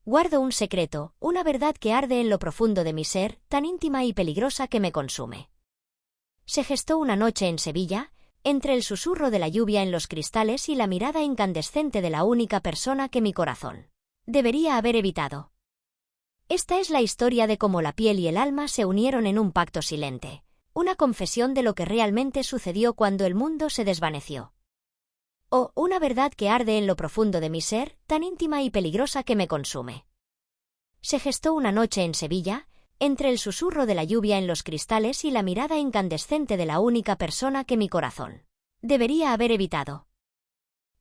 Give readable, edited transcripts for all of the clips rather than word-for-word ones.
Guardo un secreto, una verdad que arde en lo profundo de mi ser, tan íntima y peligrosa que me consume. Se gestó una noche en Sevilla, entre el susurro de la lluvia en los cristales y la mirada incandescente de la única persona que mi corazón debería haber evitado. Esta es la historia de cómo la piel y el alma se unieron en un pacto silente, una confesión de lo que realmente sucedió cuando el mundo se desvaneció. Oh, una verdad que arde en lo profundo de mi ser, tan íntima y peligrosa que me consume. Se gestó una noche en Sevilla, entre el susurro de la lluvia en los cristales y la mirada incandescente de la única persona que mi corazón debería haber evitado.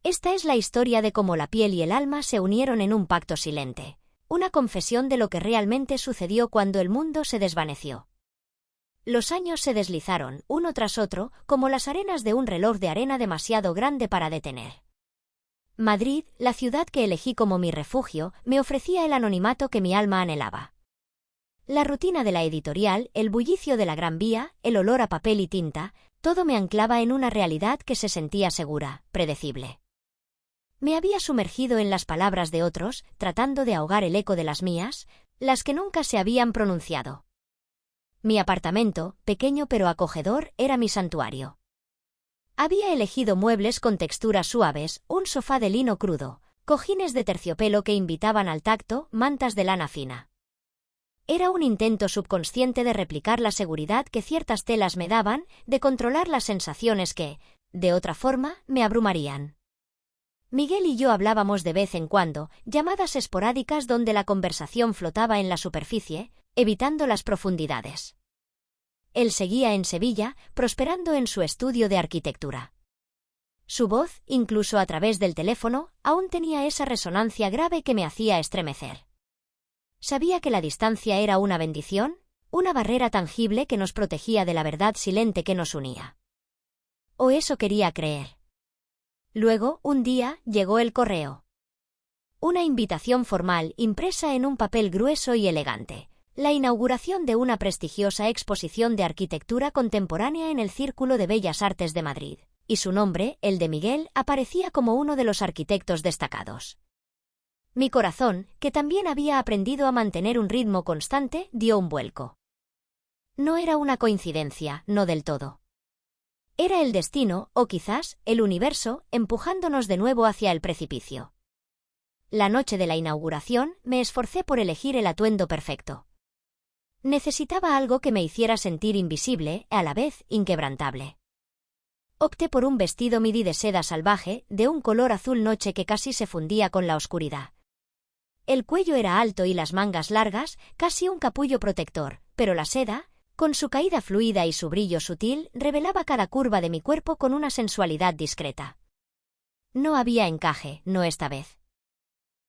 Esta es la historia de cómo la piel y el alma se unieron en un pacto silente, una confesión de lo que realmente sucedió cuando el mundo se desvaneció. Los años se deslizaron, uno tras otro, como las arenas de un reloj de arena demasiado grande para detener. Madrid, la ciudad que elegí como mi refugio, me ofrecía el anonimato que mi alma anhelaba. La rutina de la editorial, el bullicio de la Gran Vía, el olor a papel y tinta, todo me anclaba en una realidad que se sentía segura, predecible. Me había sumergido en las palabras de otros, tratando de ahogar el eco de las mías, las que nunca se habían pronunciado. Mi apartamento, pequeño pero acogedor, era mi santuario. Había elegido muebles con texturas suaves, un sofá de lino crudo, cojines de terciopelo que invitaban al tacto, mantas de lana fina. Era un intento subconsciente de replicar la seguridad que ciertas telas me daban, de controlar las sensaciones que, de otra forma, me abrumarían. Miguel y yo hablábamos de vez en cuando, llamadas esporádicas donde la conversación flotaba en la superficie, evitando las profundidades. Él seguía en Sevilla, prosperando en su estudio de arquitectura. Su voz, incluso a través del teléfono, aún tenía esa resonancia grave que me hacía estremecer. Sabía que la distancia era una bendición, una barrera tangible que nos protegía de la verdad silente que nos unía. O eso quería creer. Luego, un día, llegó el correo. Una invitación formal impresa en un papel grueso y elegante. La inauguración de una prestigiosa exposición de arquitectura contemporánea en el Círculo de Bellas Artes de Madrid, y su nombre, el de Miguel, aparecía como uno de los arquitectos destacados. Mi corazón, que también había aprendido a mantener un ritmo constante, dio un vuelco. No era una coincidencia, no del todo. Era el destino, o quizás, el universo, empujándonos de nuevo hacia el precipicio. La noche de la inauguración, me esforcé por elegir el atuendo perfecto. Necesitaba algo que me hiciera sentir invisible, a la vez inquebrantable. Opté por un vestido midi de seda salvaje, de un color azul noche que casi se fundía con la oscuridad. El cuello era alto y las mangas largas, casi un capullo protector, pero la seda, con su caída fluida y su brillo sutil, revelaba cada curva de mi cuerpo con una sensualidad discreta. No había encaje, no esta vez.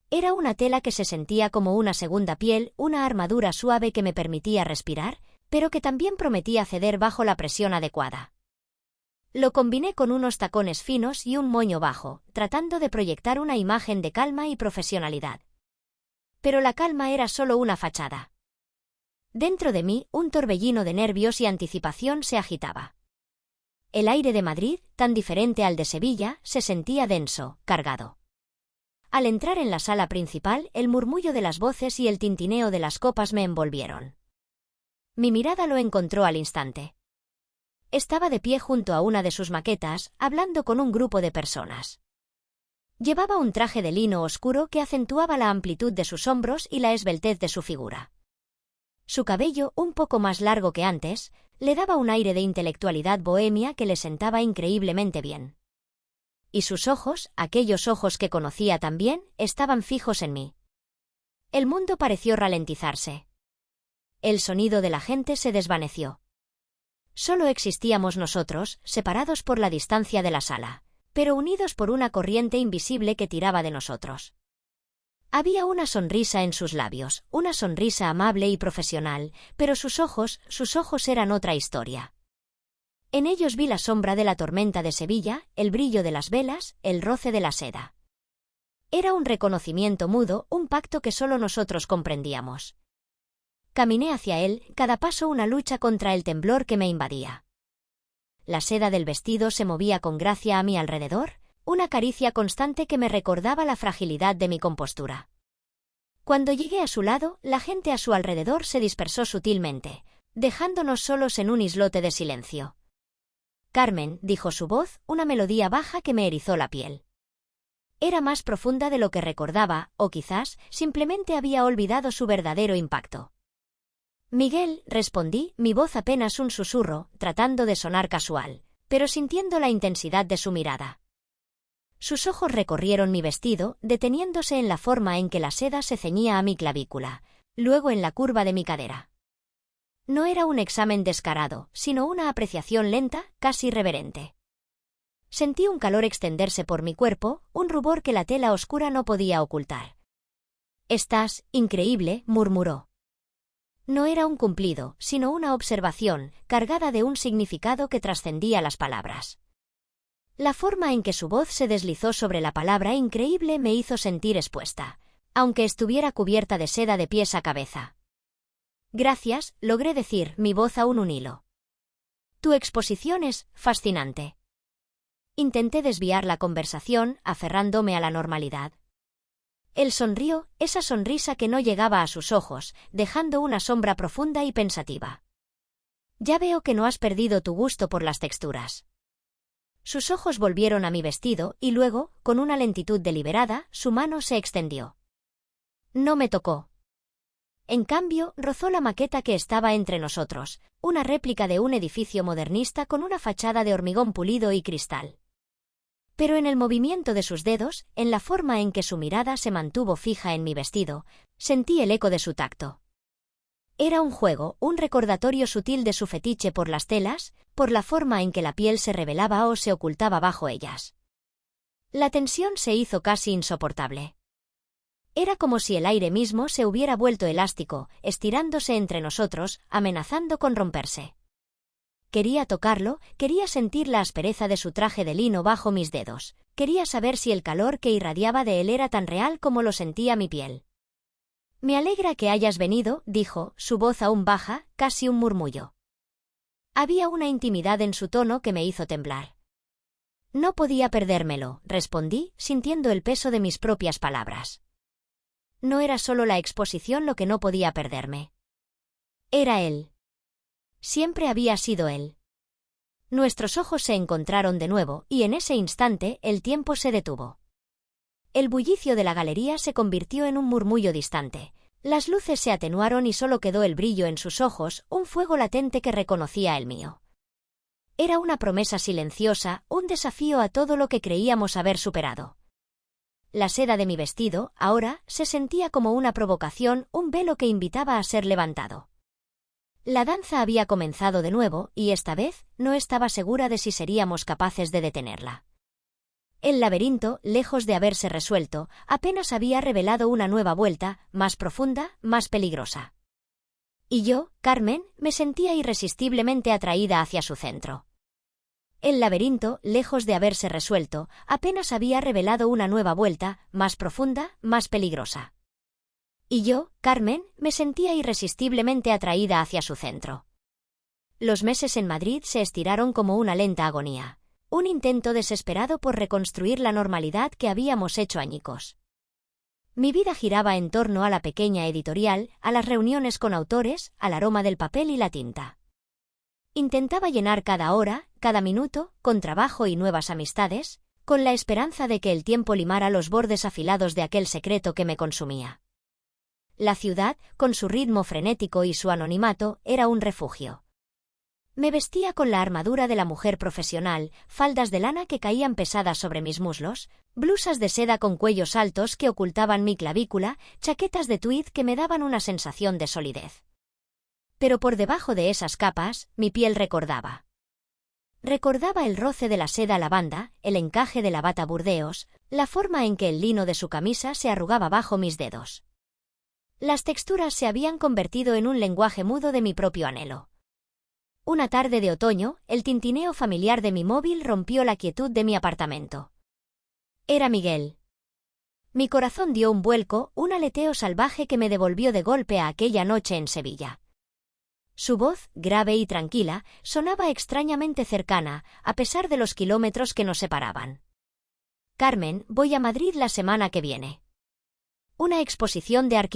Era una tela que se sentía como una segunda piel, una armadura suave que me permitía respirar, pero que también prometía ceder bajo la presión adecuada. Lo combiné con unos tacones finos y un moño bajo, tratando de proyectar una imagen de calma y profesionalidad. Pero la calma era solo una fachada. Dentro de mí, un torbellino de nervios y anticipación se agitaba. El aire de Madrid, tan diferente al de Sevilla, se sentía denso, cargado. Al entrar en la sala principal, el murmullo de las voces y el tintineo de las copas me envolvieron. Mi mirada lo encontró al instante. Estaba de pie junto a una de sus maquetas, hablando con un grupo de personas. Llevaba un traje de lino oscuro que acentuaba la amplitud de sus hombros y la esbeltez de su figura. Su cabello, un poco más largo que antes, le daba un aire de intelectualidad bohemia que le sentaba increíblemente bien. Y sus ojos, aquellos ojos que conocía tan bien, estaban fijos en mí. El mundo pareció ralentizarse. El sonido de la gente se desvaneció. Solo existíamos nosotros, separados por la distancia de la sala, pero unidos por una corriente invisible que tiraba de nosotros. Había una sonrisa en sus labios, una sonrisa amable y profesional, pero sus ojos eran otra historia. En ellos vi la sombra de la tormenta de Sevilla, el brillo de las velas, el roce de la seda. Era un reconocimiento mudo, un pacto que solo nosotros comprendíamos. Caminé hacia él, cada paso una lucha contra el temblor que me invadía. La seda del vestido se movía con gracia a mi alrededor, una caricia constante que me recordaba la fragilidad de mi compostura. Cuando llegué a su lado, la gente a su alrededor se dispersó sutilmente, dejándonos solos en un islote de silencio. Carmen, dijo su voz, una melodía baja que me erizó la piel. Era más profunda de lo que recordaba, o quizás simplemente había olvidado su verdadero impacto. Miguel, respondí, mi voz apenas un susurro, tratando de sonar casual, pero sintiendo la intensidad de su mirada. Sus ojos recorrieron mi vestido, deteniéndose en la forma en que la seda se ceñía a mi clavícula, luego en la curva de mi cadera. No era un examen descarado, sino una apreciación lenta, casi reverente. Sentí un calor extenderse por mi cuerpo, un rubor que la tela oscura no podía ocultar. «Estás increíble», murmuró. No era un cumplido, sino una observación, cargada de un significado que trascendía las palabras. La forma en que su voz se deslizó sobre la palabra increíble me hizo sentir expuesta, aunque estuviera cubierta de seda de pies a cabeza. Gracias, logré decir, mi voz aún un hilo. Tu exposición es fascinante. Intenté desviar la conversación, aferrándome a la normalidad. Él sonrió, esa sonrisa que no llegaba a sus ojos, dejando una sombra profunda y pensativa. Ya veo que no has perdido tu gusto por las texturas. Sus ojos volvieron a mi vestido y luego, con una lentitud deliberada, su mano se extendió. No me tocó. En cambio, rozó la maqueta que estaba entre nosotros, una réplica de un edificio modernista con una fachada de hormigón pulido y cristal. Pero en el movimiento de sus dedos, en la forma en que su mirada se mantuvo fija en mi vestido, sentí el eco de su tacto. Era un juego, un recordatorio sutil de su fetiche por las telas, por la forma en que la piel se revelaba o se ocultaba bajo ellas. La tensión se hizo casi insoportable. Era como si el aire mismo se hubiera vuelto elástico, estirándose entre nosotros, amenazando con romperse. Quería tocarlo, quería sentir la aspereza de su traje de lino bajo mis dedos, quería saber si el calor que irradiaba de él era tan real como lo sentía mi piel. Me alegra que hayas venido, dijo, su voz aún baja, casi un murmullo. Había una intimidad en su tono que me hizo temblar. No podía perdérmelo, respondí, sintiendo el peso de mis propias palabras. No era solo la exposición lo que no podía perderme. Era él. Siempre había sido él. Nuestros ojos se encontraron de nuevo, y en ese instante el tiempo se detuvo. El bullicio de la galería se convirtió en un murmullo distante. Las luces se atenuaron y solo quedó el brillo en sus ojos, un fuego latente que reconocía el mío. Era una promesa silenciosa, un desafío a todo lo que creíamos haber superado. La seda de mi vestido, ahora, se sentía como una provocación, un velo que invitaba a ser levantado. La danza había comenzado de nuevo, y esta vez, no estaba segura de si seríamos capaces de detenerla. El laberinto, lejos de haberse resuelto, apenas había revelado una nueva vuelta, más profunda, más peligrosa. Y yo, Carmen, me sentía irresistiblemente atraída hacia su centro. El laberinto, lejos de haberse resuelto, apenas había revelado una nueva vuelta, más profunda, más peligrosa. Y yo, Carmen, me sentía irresistiblemente atraída hacia su centro. Los meses en Madrid se estiraron como una lenta agonía, un intento desesperado por reconstruir la normalidad que habíamos hecho añicos. Mi vida giraba en torno a la pequeña editorial, a las reuniones con autores, al aroma del papel y la tinta. Intentaba llenar cada hora, cada minuto, con trabajo y nuevas amistades, con la esperanza de que el tiempo limara los bordes afilados de aquel secreto que me consumía. La ciudad, con su ritmo frenético y su anonimato, era un refugio. Me vestía con la armadura de la mujer profesional, faldas de lana que caían pesadas sobre mis muslos, blusas de seda con cuellos altos que ocultaban mi clavícula, chaquetas de tweed que me daban una sensación de solidez. Pero por debajo de esas capas, mi piel recordaba. Recordaba el roce de la seda lavanda, el encaje de la bata burdeos, la forma en que el lino de su camisa se arrugaba bajo mis dedos. Las texturas se habían convertido en un lenguaje mudo de mi propio anhelo. Una tarde de otoño, el tintineo familiar de mi móvil rompió la quietud de mi apartamento. Era Miguel. Mi corazón dio un vuelco, un aleteo salvaje que me devolvió de golpe a aquella noche en Sevilla. Su voz, grave y tranquila, sonaba extrañamente cercana, a pesar de los kilómetros que nos separaban. Carmen, voy a Madrid la semana que viene. Una exposición de arquitectura.